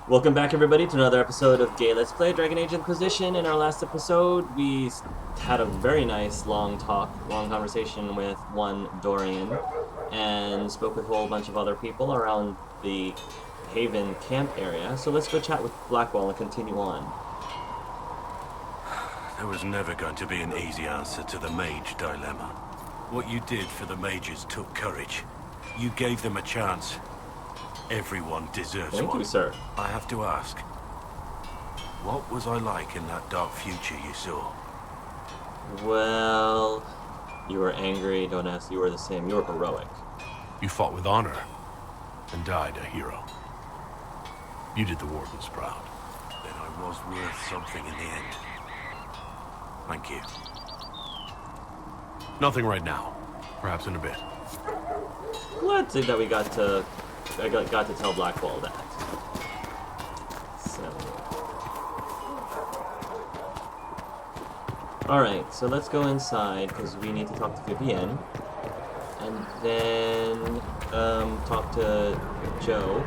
Welcome back, everybody, to another episode of Gay Let's Play Dragon Age Inquisition. In our last episode, we had a very nice long conversation with one Dorian, and spoke with a whole bunch of other people around the Haven camp area. So let's go chat with Blackwall and continue on. There was never going to be an easy answer to the mage dilemma. What you did for the mages took courage. You gave them a chance. Everyone deserves one. Thank you, sir. I have to ask, what was I like in that dark future you saw? Well, you were angry, don't ask, you were the same. You were heroic. You fought with honor and died a hero. You did the wardens proud. Then I was worth something in the end. Thank you. Nothing right now. Perhaps in a bit. Glad that we got to tell Blackwall that. So, alright, so let's go inside because we need to talk to Vivienne, and then talk to Joe.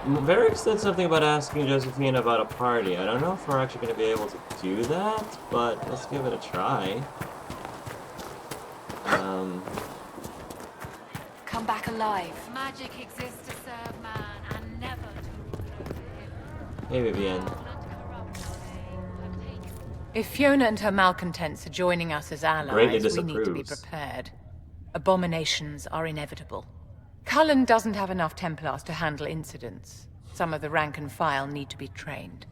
Varric said something about asking Josephine about a party. I don't know if we're actually going to be able to do that, but let's give it a try. Come back alive. Magic exists to serve man and never to rule over him. Hey, Vivienne. If Fiona and her malcontents are joining us as allies, we need to be prepared. Abominations are inevitable. Cullen doesn't have enough Templars to handle incidents. Some of the rank and file need to be trained.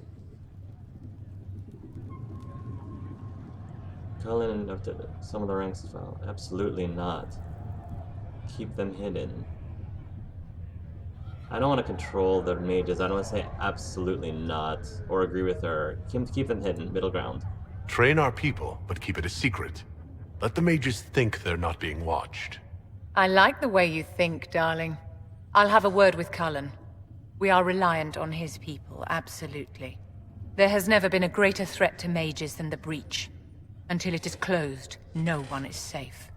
Cullen and some of the ranks and file. Absolutely not. Keep them hidden. I don't want to control the mages. I don't want to say absolutely not or agree with her. Keep them hidden. Middle ground. Train our people, but keep it a secret. Let the mages think they're not being watched. I like the way you think, darling. I'll have a word with Cullen. We are reliant on his people, absolutely. There has never been a greater threat to mages than the breach. Until it is closed, no one is safe.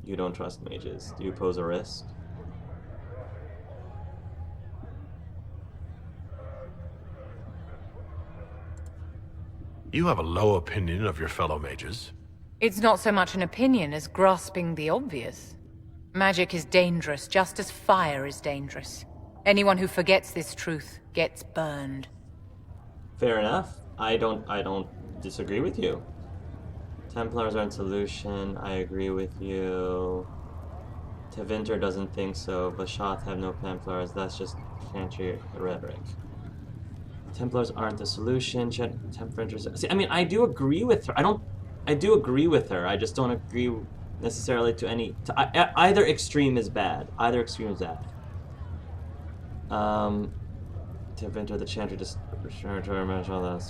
You don't trust mages. Do you pose a risk? You have a low opinion of your fellow mages. It's not so much an opinion as grasping the obvious. Magic is dangerous, just as fire is dangerous. Anyone who forgets this truth gets burned. Fair enough. I don't disagree with you. Templars are in solution. I agree with you. Tevinter doesn't think so. Bashath have no Templars. That's just chantry rhetoric. Templars aren't the solution. Templars. See, I mean, I do agree with her. I do agree with her. I just don't agree necessarily to any. Either extreme is bad. Either extreme is bad. Tevinter, the chantry, just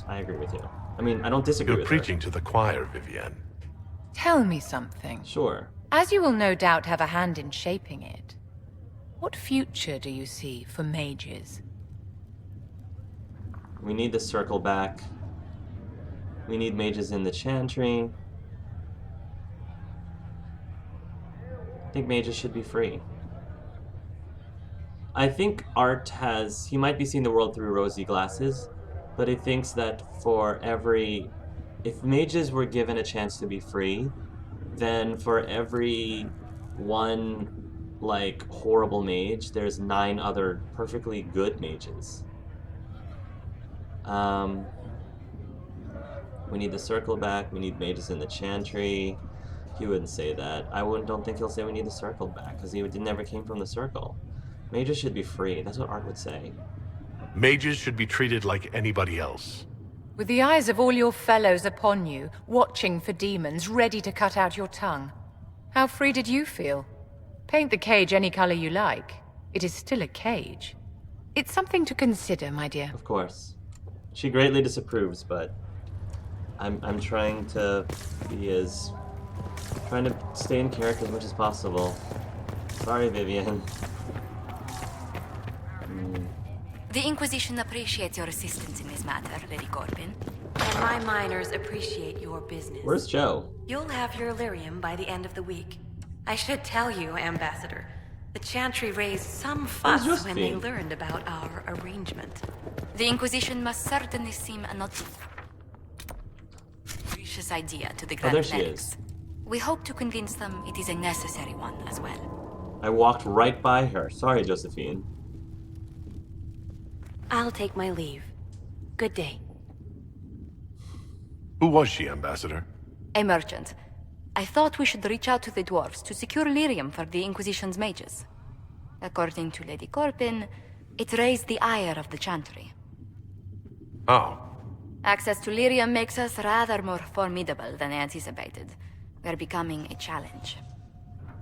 I agree with you. I mean, I don't disagree with her. You're preaching to the choir, Vivienne. Tell me something. Sure. As you will no doubt have a hand in shaping it, what future do you see for mages? We need the circle back. We need mages in the chantry. I think mages should be free. I think Art he might be seeing the world through rosy glasses, but he thinks that if mages were given a chance to be free, then for every one, horrible mage, there's 9 other perfectly good mages. We need the circle back, we need mages in the chantry. He wouldn't say that. Don't think he'll say we need the circle back, because he never came from the circle. Mages should be free, that's what Art would say. Mages should be treated like anybody else. With the eyes of all your fellows upon you, watching for demons, ready to cut out your tongue. How free did you feel? Paint the cage any color you like. It is still a cage. It's something to consider, my dear. Of course. She greatly disapproves, but I'm trying to trying to stay in character as much as possible. Sorry, Vivienne. The Inquisition appreciates your assistance in this matter, Lady Corbin. And my miners appreciate your business. Where's Joe? You'll have your Illyrium by the end of the week. I should tell you, Ambassador, The Chantry raised some fuss when they Josephine? learned about our arrangement. The Inquisition must certainly seem a not precious idea to the Grand there she Clerics. is. We hope to convince them it is a necessary one as well. I walked right by her. Sorry, Josephine. I'll take my leave. Good day. Who was she, Ambassador? A merchant. I thought we should reach out to the dwarves to secure lyrium for the Inquisition's mages. According to Lady Corpin, it raised the ire of the Chantry. Oh. Access to lyrium makes us rather more formidable than anticipated. We're becoming a challenge.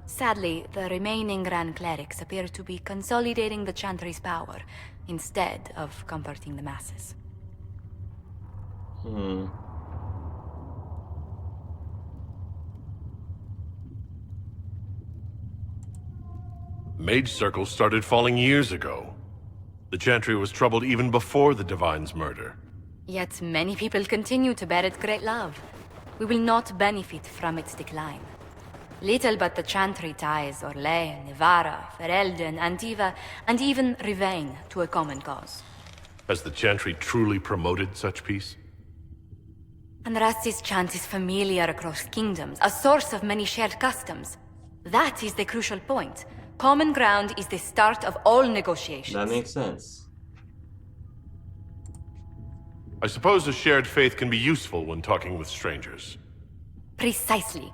Sadly, the remaining Grand Clerics appear to be consolidating the Chantry's power, instead of comforting the masses. Mage circles started falling years ago. The Chantry was troubled even before the Divine's murder. Yet many people continue to bear it great love. We will not benefit from its decline. Little but the Chantry ties Orlais, Nevarra, Ferelden, Antiva, and even Rivain to a common cause. Has the Chantry truly promoted such peace? Andraste's chant is familiar across kingdoms, a source of many shared customs. That is the crucial point. Common ground is the start of all negotiations. That makes sense. I suppose a shared faith can be useful when talking with strangers. Precisely.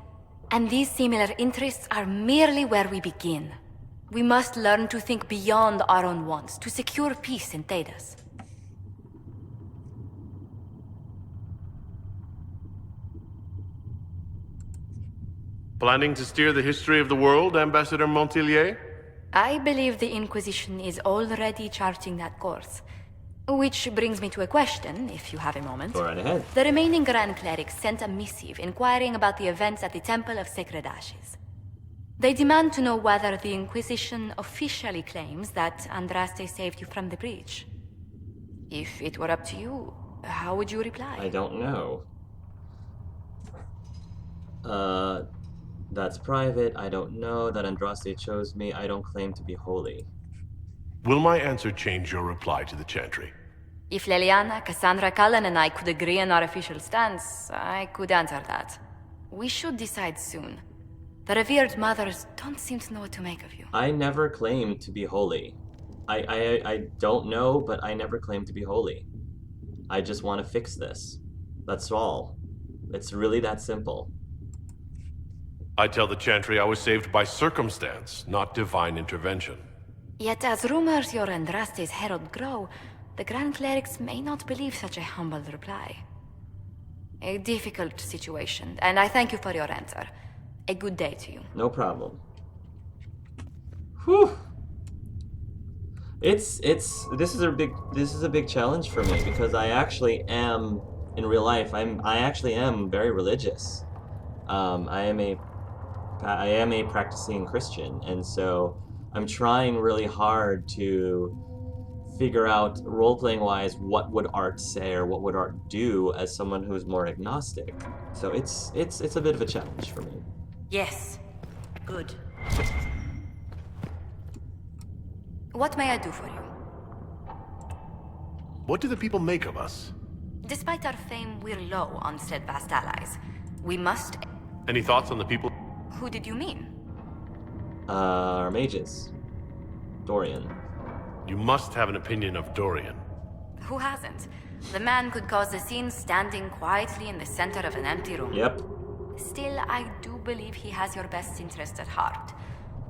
And these similar interests are merely where we begin. We must learn to think beyond our own wants to secure peace in Thedas. Planning to steer the history of the world, Ambassador Montilier? I believe the Inquisition is already charting that course. Which brings me to a question, if you have a moment. Go right ahead. The remaining Grand Clerics sent a missive inquiring about the events at the Temple of Sacred Ashes. They demand to know whether the Inquisition officially claims that Andraste saved you from the breach. If it were up to you, how would you reply? I don't know. That's private. I don't know that Andraste chose me. I don't claim to be holy. Will my answer change your reply to the Chantry? If Leliana, Cassandra, Cullen, and I could agree on our official stance, I could answer that. We should decide soon. The revered mothers don't seem to know what to make of you. I never claimed to be holy. I don't know, but I never claimed to be holy. I just want to fix this. That's all. It's really that simple. I tell the Chantry I was saved by circumstance, not divine intervention. Yet as rumors your Andraste's herald grow, the Grand Clerics may not believe such a humble reply. A difficult situation, and I thank you for your answer. A good day to you. No problem. Whew. This is a big challenge for me because I actually am in real life. I actually am very religious. I am a practicing Christian, and so I'm trying really hard to figure out, role-playing wise, what would art say or what would art do as someone who's more agnostic. So it's a bit of a challenge for me. Yes. Good. What may I do for you? What do the people make of us? Despite our fame, we're low on steadfast allies. We must... Any thoughts on the people? Who did you mean? Our mages. Dorian. You must have an opinion of Dorian. Who hasn't? The man could cause a scene standing quietly in the center of an empty room. Yep. Still, I do believe he has your best interest at heart.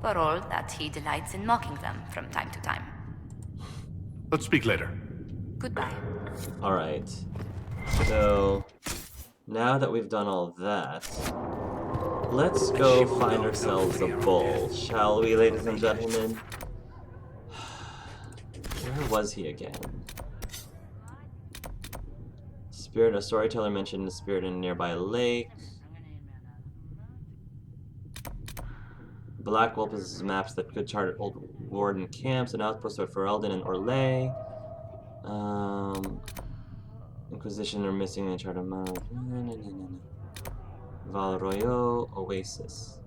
For all that he delights in mocking them from time to time. Let's speak later. Goodbye. Alright. So, now that we've done all that, let's go find ourselves a bull, shall we, ladies and gentlemen? Where was he again? Spirit, a storyteller mentioned a spirit in a nearby lake. Black Wolf possesses maps that could chart old warden camps and outposts of Ferelden and Orlais. Inquisition are missing a chart of Mount. Val Royaux, Oasis.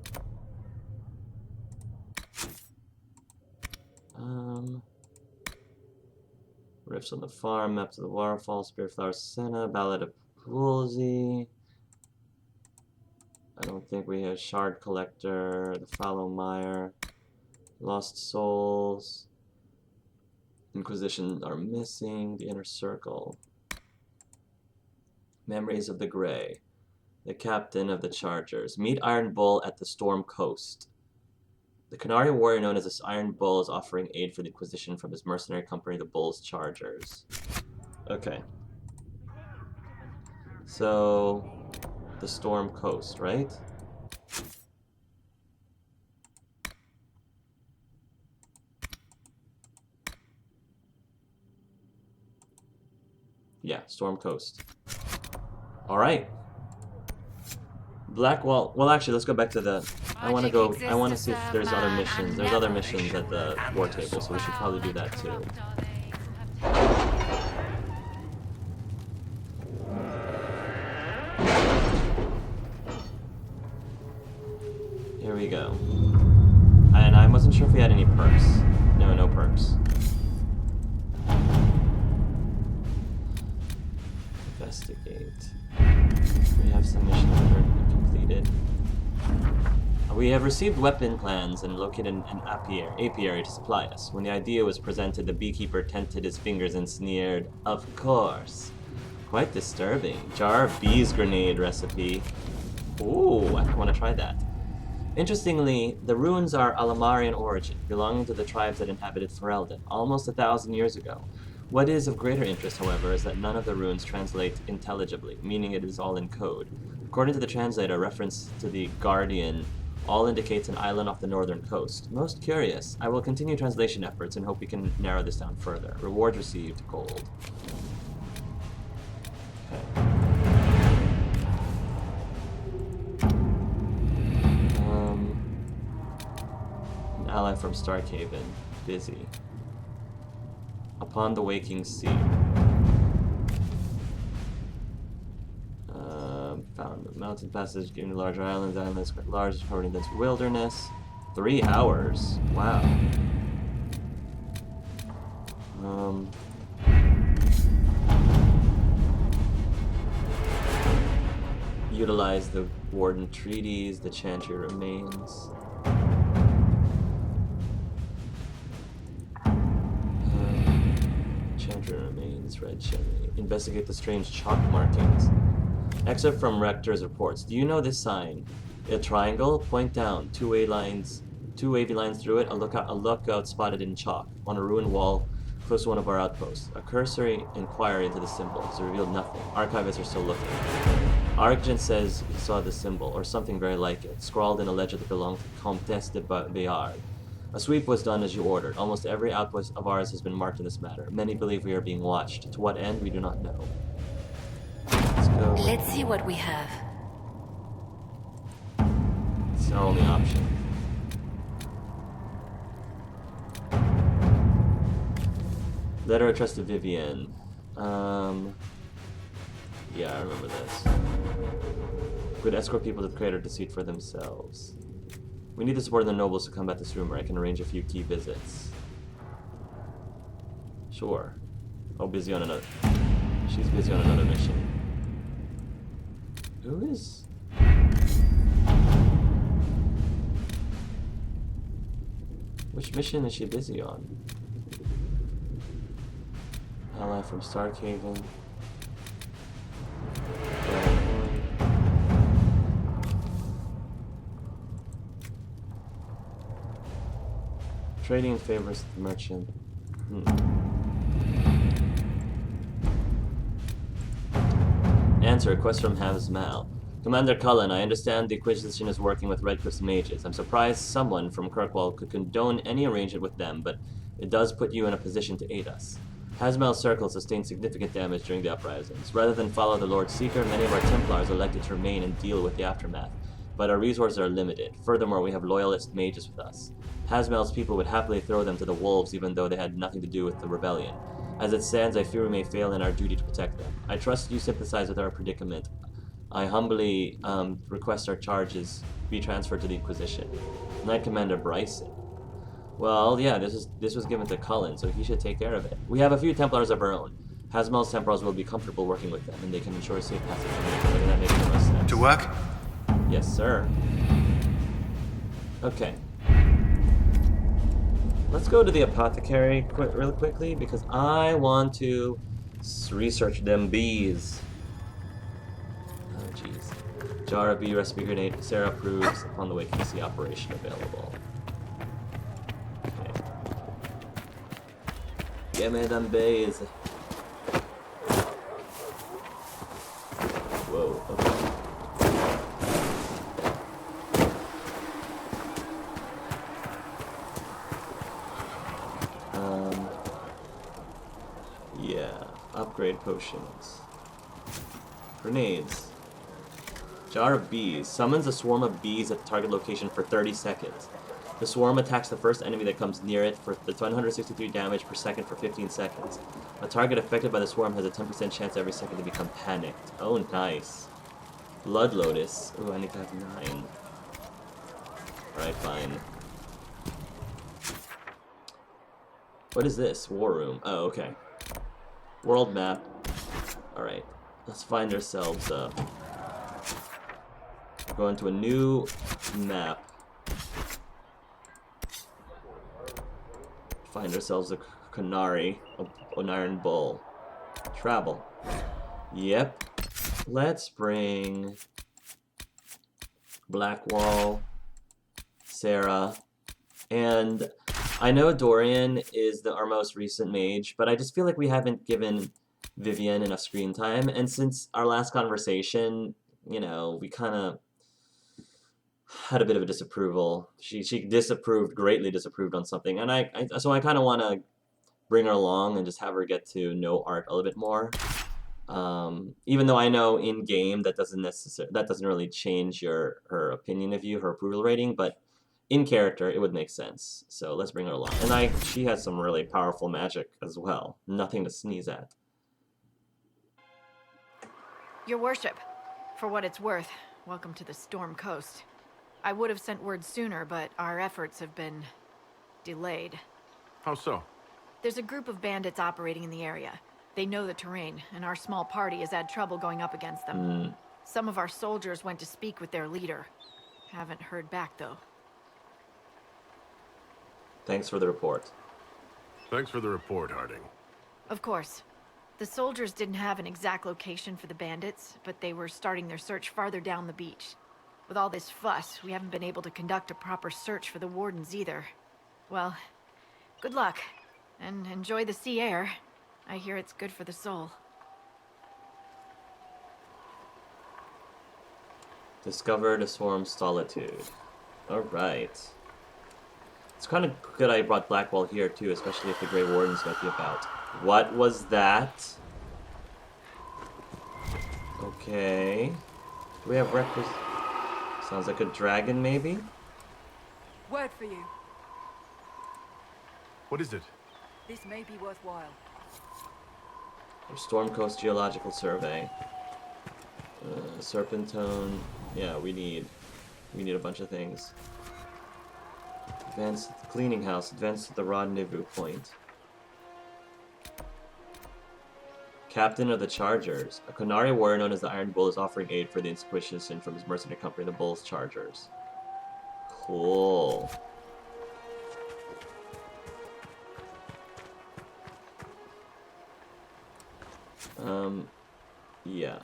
Rifts on the Farm, Map to the Waterfall, Spirit Flower Senna, Ballad of Woolsey. I don't think we have Shard Collector, the Fallow Mire, Lost Souls. Inquisition are missing, the Inner Circle. Memories of the Grey. The Captain of the Chargers. Meet Iron Bull at the Storm Coast. The Canary warrior known as this Iron Bull is offering aid for the Inquisition from his mercenary company, the Bull's Chargers. Okay. So, the Storm Coast, right? Yeah, Storm Coast. Alright. Blackwall. Well, actually, let's go back to the... I want to see if there's other missions. There's other missions at the war table, so we should probably do that too. Here we go. And I wasn't sure if we had any perks. No, no perks. Investigate. We have some missions that are completed. We have received weapon plans and located an apiary to supply us. When the idea was presented, the beekeeper tented his fingers and sneered, "Of course." Quite disturbing. Jar of bees grenade recipe. Ooh, I want to try that. Interestingly, the ruins are Alamari in origin, belonging to the tribes that inhabited Ferelden, almost 1,000 years ago. What is of greater interest, however, is that none of the runes translate intelligibly, meaning it is all in code. According to the translator, reference to the Guardian all indicates an island off the northern coast. Most curious. I will continue translation efforts and hope we can narrow this down further. Rewards received, gold. Okay. An ally from Starkhaven. Busy. Upon the Waking Sea. Found a mountain passage, giving larger islands. Islands quite large, according to this wilderness. 3 hours. Wow. Utilize the Warden Treaties. The Chantry remains. Chantry remains. Red Chimney. Investigate the strange chalk markings. Excerpt from Rector's reports. Do you know this sign? A triangle? Point down. Two wavy lines through it. A lookout spotted in chalk on a ruined wall close to one of our outposts. A cursory inquiry into the symbol has revealed nothing. Archivists are still looking. Argent says he saw the symbol, or something very like it, scrawled and allegedly belonged to Comtesse de Bayard. A sweep was done as you ordered. Almost every outpost of ours has been marked in this matter. Many believe we are being watched. To what end, we do not know. Let's see what we have. It's our only option. Letter addressed to Vivienne. Yeah, I remember this. Could escort people to the crater to see it for themselves. We need the support of the nobles to combat this rumor. I can arrange a few key visits. Sure. Oh, busy on another. She's busy on another mission. Who is... Which mission is she busy on? Ally from Starkhaven. Trading favors the merchant. Answer, request from Hazmal. Commander Cullen, I understand the Inquisition is working with Redcliffe's mages. I'm surprised someone from Kirkwall could condone any arrangement with them, but it does put you in a position to aid us. Hazmal's circle sustained significant damage during the uprisings. Rather than follow the Lord Seeker, many of our Templars elected to remain and deal with the aftermath. But our resources are limited. Furthermore, we have loyalist mages with us. Hazmal's people would happily throw them to the wolves even though they had nothing to do with the rebellion. As it stands, I fear we may fail in our duty to protect them. I trust you sympathize with our predicament. I humbly request our charges be transferred to the Inquisition. Knight Commander Bryson. Well, yeah, this was given to Cullen, so he should take care of it. We have a few Templars of our own. Hasmel's Templars will be comfortable working with them, and they can ensure safe passage. Doesn't that make the most sense? To work? Yes, sir. Okay. Let's go to the apothecary real quickly, because I want to research them bees. Oh, jeez. Jar of bee recipe grenade. Sarah approves. Upon the way, QC operation available. Okay. Give me them bees. Whoa, okay. Yeah. Upgrade potions. Grenades. Jar of bees. Summons a swarm of bees at the target location for 30 seconds. The swarm attacks the first enemy that comes near it for 163 damage per second for 15 seconds. A target affected by the swarm has a 10% chance every second to become panicked. Oh, nice. Blood Lotus. Ooh, I need to have 9. Alright, fine. What is this? War room. Oh, okay. World map. Alright. Let's find ourselves go into a new map. Find ourselves a Canary, an Iron Bull. Travel. Yep. Let's bring Blackwall, Sarah, and I know Dorian is our most recent mage, but I just feel like we haven't given Vivienne enough screen time, and since our last conversation, you know, we kind of had a bit of a disapproval. She disapproved, greatly disapproved on something, and so I kind of want to bring her along and just have her get to know art a little bit more. Even though I know in game that doesn't really change her opinion of you, her approval rating, but in character it would make sense. So let's bring her along. And she has some really powerful magic as well. Nothing to sneeze at. Your worship, for what it's worth, welcome to the Storm Coast. I would have sent word sooner, but our efforts have been delayed. How so? There's a group of bandits operating in the area. They know the terrain, and our small party has had trouble going up against them. Some of our soldiers went to speak with their leader. Haven't heard back, though. Thanks for the report. Thanks for the report, Harding. Of course. The soldiers didn't have an exact location for the bandits, but they were starting their search farther down the beach. With all this fuss, we haven't been able to conduct a proper search for the wardens either. Well, good luck, and enjoy the sea air. I hear it's good for the soul. Discovered a swarm's solitude. Alright. It's kind of good I brought Blackwall here too, especially if the Grey Wardens might be about. What was that? Okay. Do we have Requisitions? Sounds like a dragon, maybe? Word for you. What is it? This may be worthwhile. Storm Coast Geological Survey. Serpentone. Yeah, we need a bunch of things. Advance to the cleaning house. Advance to the rendezvous point. Captain of the Chargers. A Canary warrior known as the Iron Bull is offering aid for the Inquisition from his mercenary company, the Bull's Chargers. Cool. Yeah.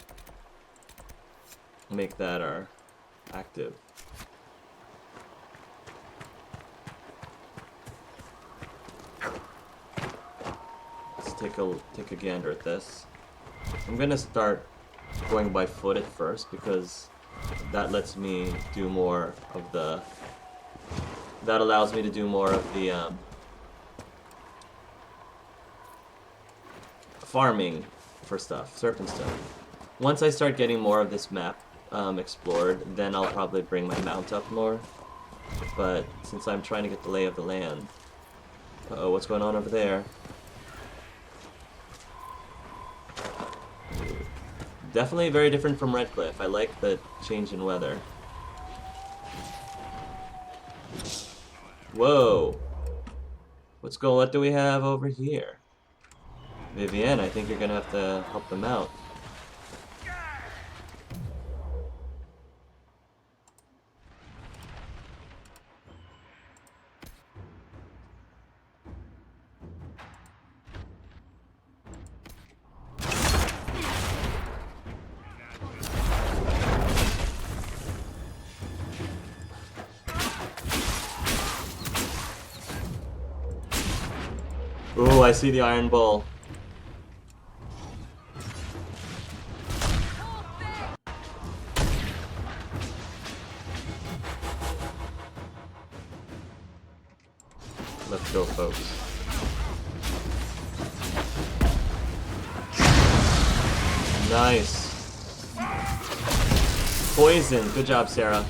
Make that our active. Let's take a gander at this. I'm gonna start going by foot at first because that lets me do more of the. That allows me to do more of the farming for stuff, Serpentstone. Once I start getting more of this map explored, then I'll probably bring my mount up more. But since I'm trying to get the lay of the land, uh-oh, what's going on over there? Definitely very different from Redcliffe. I like the change in weather. Whoa! What do we have over here? Vivienne, I think you're gonna have to help them out. Ooh, I see the Iron Bull. Let's go, folks. Nice. Poison. Good job, Sarah.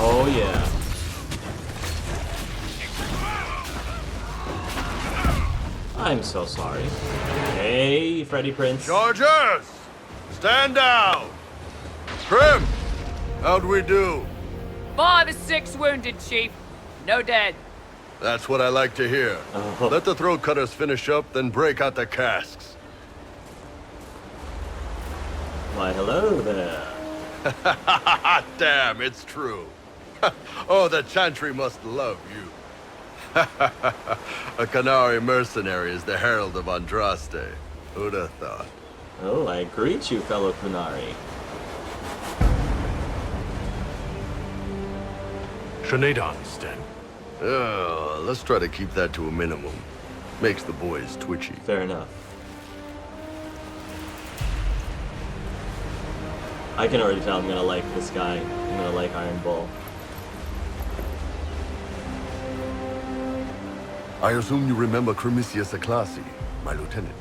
Oh, yeah. I'm so sorry. Hey, Freddy Prince. Chargers! Stand down! Trim! How'd we do? 5 or 6 wounded, Chief. No dead. That's what I like to hear. Oh. Let the throat cutters finish up, then break out the casks. Why, hello there. Damn, it's true. Oh, the Chantry must love you. A Canary mercenary is the herald of Andraste. Who'd have thought? Oh, I greet you, fellow Kunari. Shenadon, Sten. Let's try to keep that to a minimum. Makes the boys twitchy. Fair enough. I can already tell I'm gonna like this guy. I'm gonna like Iron Bull. I assume you remember Cremisius Aclassi, my lieutenant.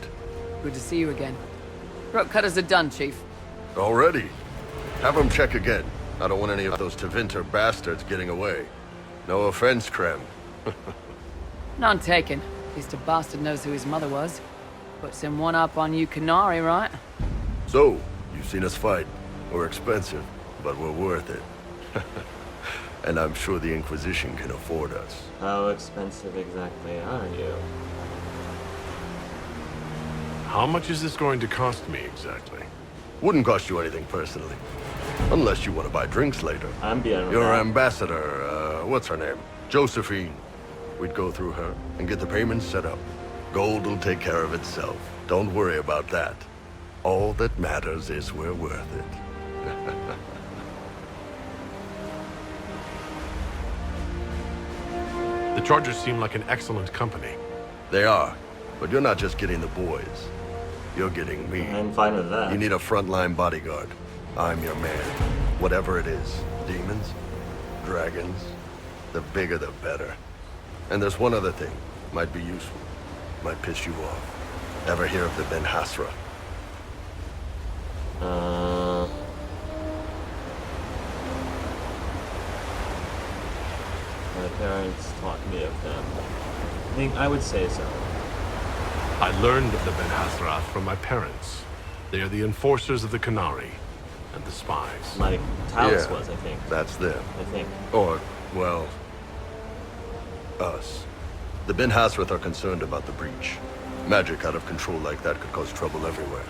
Good to see you again. Throat cutters are done, Chief. Already? Have them check again. I don't want any of those Tevinter bastards getting away. No offense, Krem. None taken. At least a bastard knows who his mother was. Puts him one up on you Canary, right? So, you've seen us fight. We're expensive, but we're worth it. And I'm sure the Inquisition can afford us. How expensive exactly are you? How much is this going to cost me exactly? Wouldn't cost you anything personally. Unless you want to buy drinks later. I'm beyond Your that. ambassador, what's her name? Josephine. We'd go through her and get the payments set up. Gold will take care of itself. Don't worry about that. All that matters is we're worth it. The Chargers seem like an excellent company. They are, but you're not just getting the boys. You're getting me. I'm fine with that. You need a frontline bodyguard. I'm your man. Whatever it is. Demons? Dragons? The bigger the better. And there's one other thing. Might be useful. Might piss you off. Ever hear of the Ben-Hassrath? My parents taught me of them. I think I would say so. I learned of the Ben-Hassrath from my parents. They are the enforcers of the Canary and the spies. Like Talos Yeah. was, I think. That's them. I think. Or, well, us. The Ben-Hassrath are concerned about the breach. Magic out of control like that could cause trouble everywhere.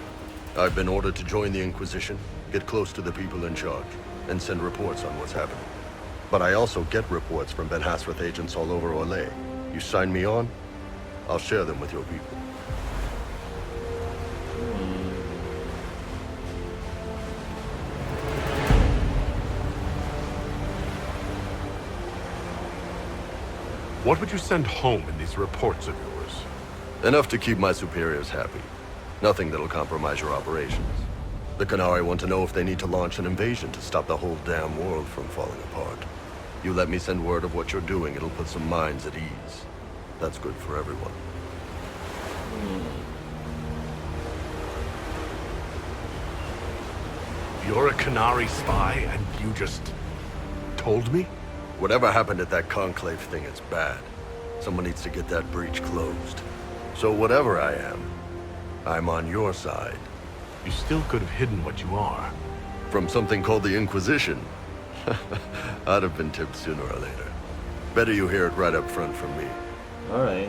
I've been ordered to join the Inquisition, get close to the people in charge, and send reports on what's happening. But I also get reports from Ben-Hassrath agents all over Orlais. You sign me on, I'll share them with your people. What would you send home in these reports of yours? Enough to keep my superiors happy. Nothing that'll compromise your operations. The Canary want to know if they need to launch an invasion to stop the whole damn world from falling apart. You let me send word of what you're doing, it'll put some minds at ease. That's good for everyone. You're a Canary spy and you just told me? Whatever happened at that conclave thing, it's bad. Someone needs to get that breach closed. So whatever I am, I'm on your side. You still could have hidden what you are. From something called the Inquisition. I'd have been tipped sooner or later. Better you hear it right up front from me. Alright.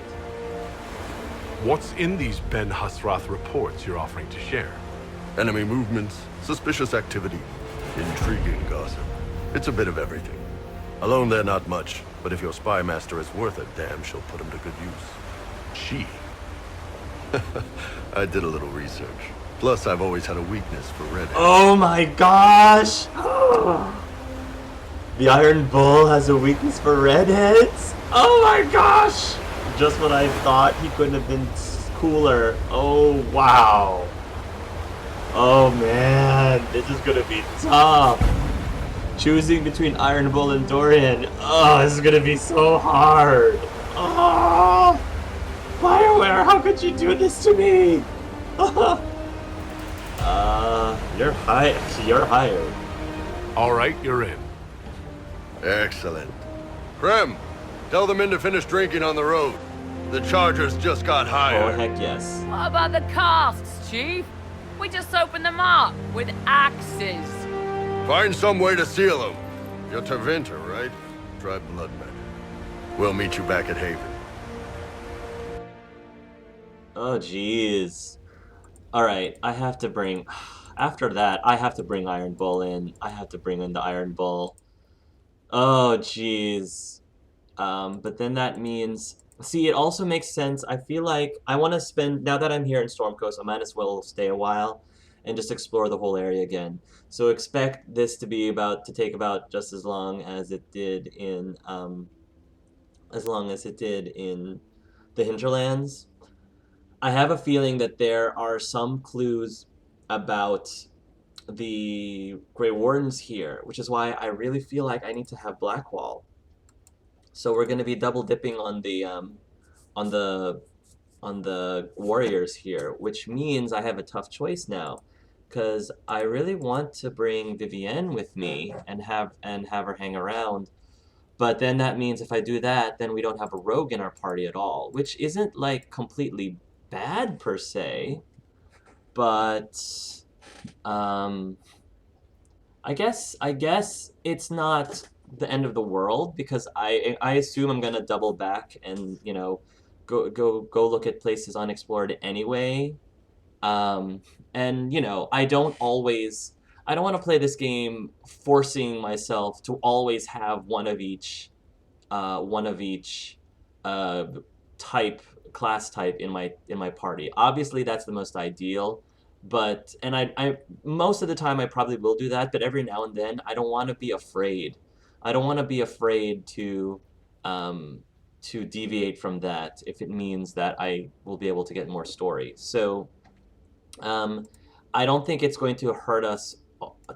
What's in these Ben-Hassrath reports you're offering to share? Enemy movements, suspicious activity, intriguing gossip. It's a bit of everything. Alone they're not much, but if your spy master is worth a damn, she'll put him to good use. She. I did a little research. Plus, I've always had a weakness for redheads. Oh my gosh! The Iron Bull has a weakness for redheads? Oh my gosh! Just when I thought he couldn't have been cooler. Oh wow. Oh man, this is gonna be tough. Choosing between Iron Bull and Dorian. Oh, this is gonna be so hard. Oh, Bioware, how could you do this to me? You're hired. All right, you're in. Excellent. Krem, tell the men to finish drinking on the road. The Chargers just got Oh hired. heck yes. What about the casks, Chief? We just opened them up with axes. Find some way to seal them. You're Tevinter, right? Try blood magic. We'll meet you back at Haven. Oh jeez. Alright, I have to bring... After that, I have to bring Iron Bull in. I have to bring in the Iron Bull. Oh jeez. But then that means... See, it also makes sense. I feel like I want to spend... Now that I'm here in Stormcoast, I might as well stay a while and just explore the whole area again. So expect this to be take about just as long as it did in the Hinterlands. I have a feeling that there are some clues about the Grey Wardens here, which is why I really feel like I need to have Blackwall. So we're going to be double dipping on the warriors here, which means I have a tough choice now, because I really want to bring Vivienne with me and have her hang around. But then that means if I do that, then we don't have a rogue in our party at all, which isn't like completely bad per se, but I guess it's not the end of the world, because I assume I'm gonna double back and, you know, go look at places unexplored anyway. And you know, I don't want to play this game forcing myself to always have one of each class type in my party. Obviously that's the most ideal, but I most of the time I probably will do that, but every now and then I don't want to be afraid. I don't want to be afraid to deviate from that if it means that I will be able to get more story. So I don't think it's going to hurt us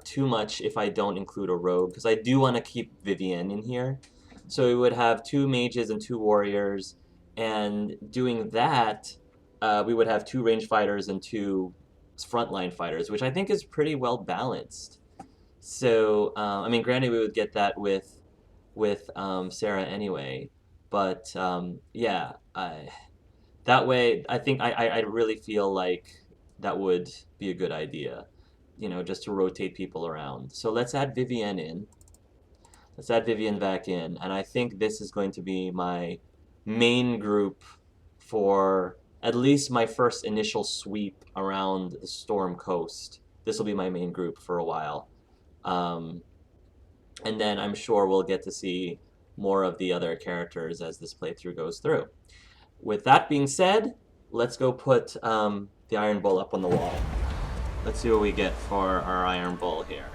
too much if I don't include a rogue, because I do want to keep Vivienne in here. So we would have 2 mages and 2 warriors, and doing that, we would have 2 range fighters and 2 frontline fighters, which I think is pretty well balanced. So, I mean, granted, we would get that with Sarah anyway, but yeah, that way, I think I really feel like that would be a good idea, you know, just to rotate people around. So let's add Vivienne in. Let's add Vivienne back in, and I think this is going to be my main group for at least my first initial sweep around the Storm Coast. This will be my main group for a while. And then I'm sure we'll get to see more of the other characters as this playthrough goes through. With that being said, let's go put the Iron Bull up on the wall. Let's see what we get for our Iron Bull here.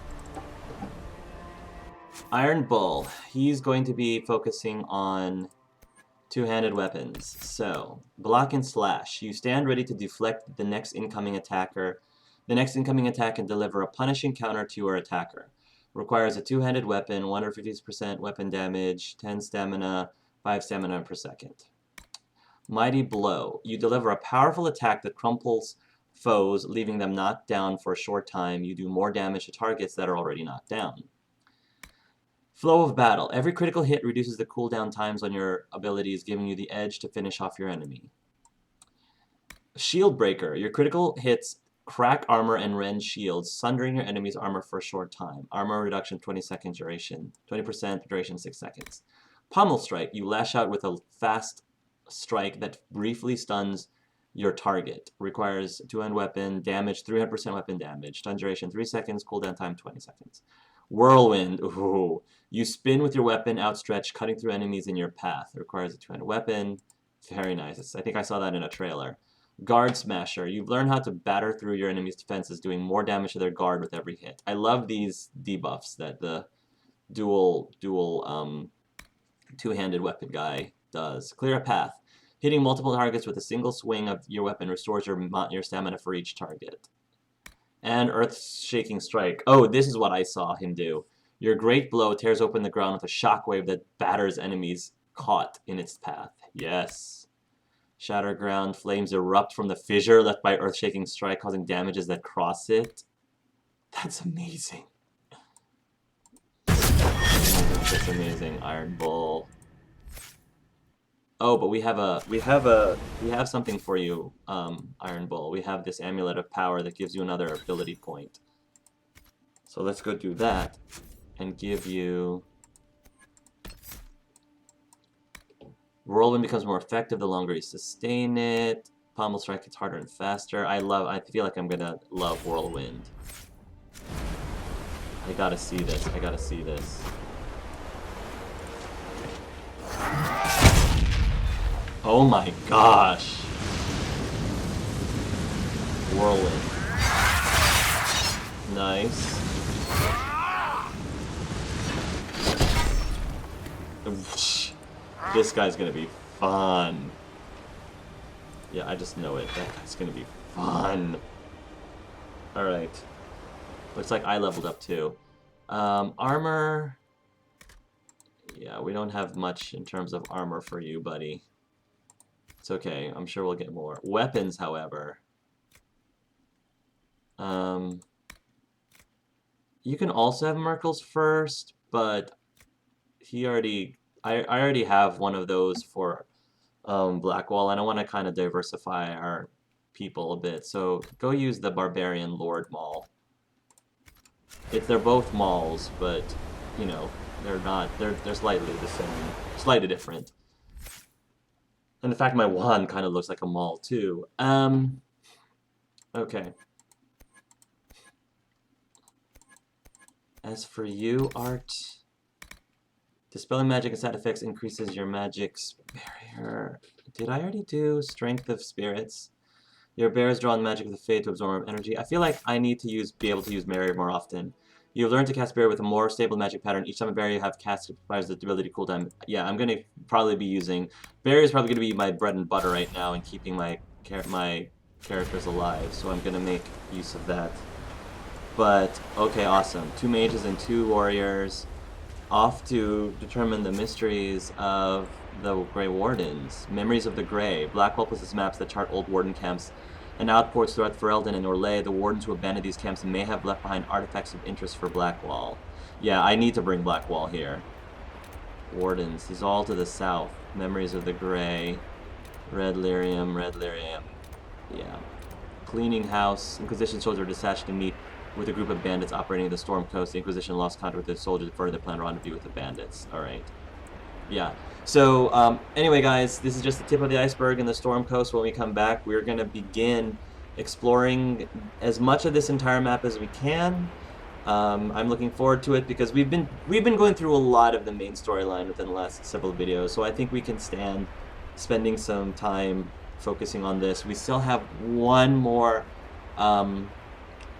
Iron Bull, he's going to be focusing on two-handed weapons. So, block and slash. You stand ready to deflect the next incoming attacker. The next incoming attack can deliver a punishing counter to your attacker. Requires a two-handed weapon, 150% weapon damage, 10 stamina, 5 stamina per second. Mighty Blow. You deliver a powerful attack that crumples foes, leaving them knocked down for a short time. You do more damage to targets that are already knocked down. Flow of Battle. Every critical hit reduces the cooldown times on your abilities, giving you the edge to finish off your enemy. Shield Breaker. Your critical hits Crack armor and rend shields, sundering your enemy's armor for a short time. Armor reduction 20 seconds duration, 20% duration 6 seconds. Pommel strike, you lash out with a fast strike that briefly stuns your target. Requires two-hand weapon, damage 300% weapon damage. Stun duration 3 seconds, cooldown time 20 seconds. Whirlwind, ooh. You spin with your weapon outstretched, cutting through enemies in your path. It requires a two-hand weapon. Very nice. I think I saw that in a trailer. Guard Smasher. You've learned how to batter through your enemy's defenses, doing more damage to their guard with every hit. I love these debuffs that the dual two-handed weapon guy does. Clear a path. Hitting multiple targets with a single swing of your weapon restores your stamina for each target. And Earth-Shaking Strike. Oh, this is what I saw him do. Your great blow tears open the ground with a shockwave that batters enemies caught in its path. Yes. Shatterground. Flames erupt from the fissure left by Earth-Shaking Strike, causing damages that cross it. That's amazing. That's amazing. Iron Bull. Oh, but we have something for you, Iron Bull. We have this Amulet of Power that gives you another ability point. So let's go do that and give you... Whirlwind becomes more effective the longer you sustain it. Pommel strike gets harder and faster. I feel like I'm gonna love Whirlwind. I gotta see this. I gotta see this. Oh my gosh. Whirlwind. Nice. This guy's gonna be fun. Yeah, I just know it. That guy's gonna be fun. Alright. Looks like I leveled up too. Armor. Yeah, we don't have much in terms of armor for you, buddy. It's okay. I'm sure we'll get more. Weapons, however. You can also have Merkel's first, but he already... I already have one of those for Blackwall, and I want to kind of diversify our people a bit. So go use the Barbarian Lord Maul. They're both Mauls, but you know they're not. They're slightly the same, slightly different. And in fact, my wand kind of looks like a Maul too. Okay. As for you, Art. Dispelling magic and side effects increases your magic's barrier. Did I already do Strength of Spirits? Your bears draw on magic of the fate to absorb energy. I feel like I need to be able to use barrier more often. You've learned to cast barrier with a more stable magic pattern. Each time a barrier you have cast expires the ability cooldown. Yeah, I'm gonna probably be using barrier is probably gonna be my bread and butter right now and keeping my characters alive. So I'm gonna make use of that. But okay, awesome. 2 mages and 2 warriors. Off to determine the mysteries of the Grey Wardens. Memories of the Grey. Blackwall possesses maps that chart old Warden camps and outports throughout Ferelden and Orlais. The Wardens who abandoned these camps may have left behind artifacts of interest for Blackwall. Yeah, I need to bring Blackwall here. Wardens. He's all to the south. Memories of the Grey. Red Lyrium. Yeah. Cleaning House. Inquisition soldiers are dispatched to meet with a group of bandits operating the Storm Coast. The Inquisition lost contact with their soldiers for their planned rendezvous with the bandits. Alright. Yeah. So, anyway, guys, this is just the tip of the iceberg in the Storm Coast. When we come back, we're going to begin exploring as much of this entire map as we can. I'm looking forward to it because we've been going through a lot of the main storyline within the last several videos, so I think we can stand spending some time focusing on this. We still have one more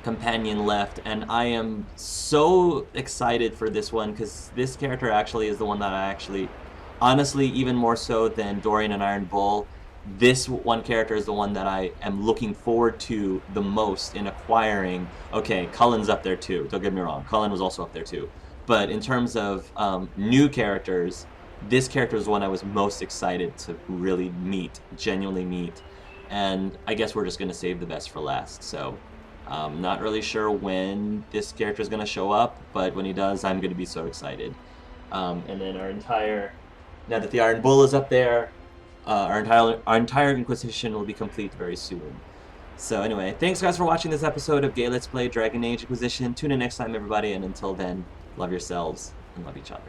companion left, and I am so excited for this one because this character actually is the one that I actually, honestly, even more so than Dorian and Iron Bull, this one character is the one that I am looking forward to the most in acquiring. Okay, Cullen's up there too, don't get me wrong, Cullen was also up there too, but in terms of new characters, this character is the one I was most excited to really meet, genuinely meet, and I guess we're just going to save the best for last. So not really sure when this character is going to show up, but when he does, I'm going to be so excited. And then now that the Iron Bull is up there, our entire Inquisition will be complete very soon. So anyway, thanks guys for watching this episode of Gay Let's Play Dragon Age Inquisition. Tune in next time, everybody, and until then, love yourselves and love each other.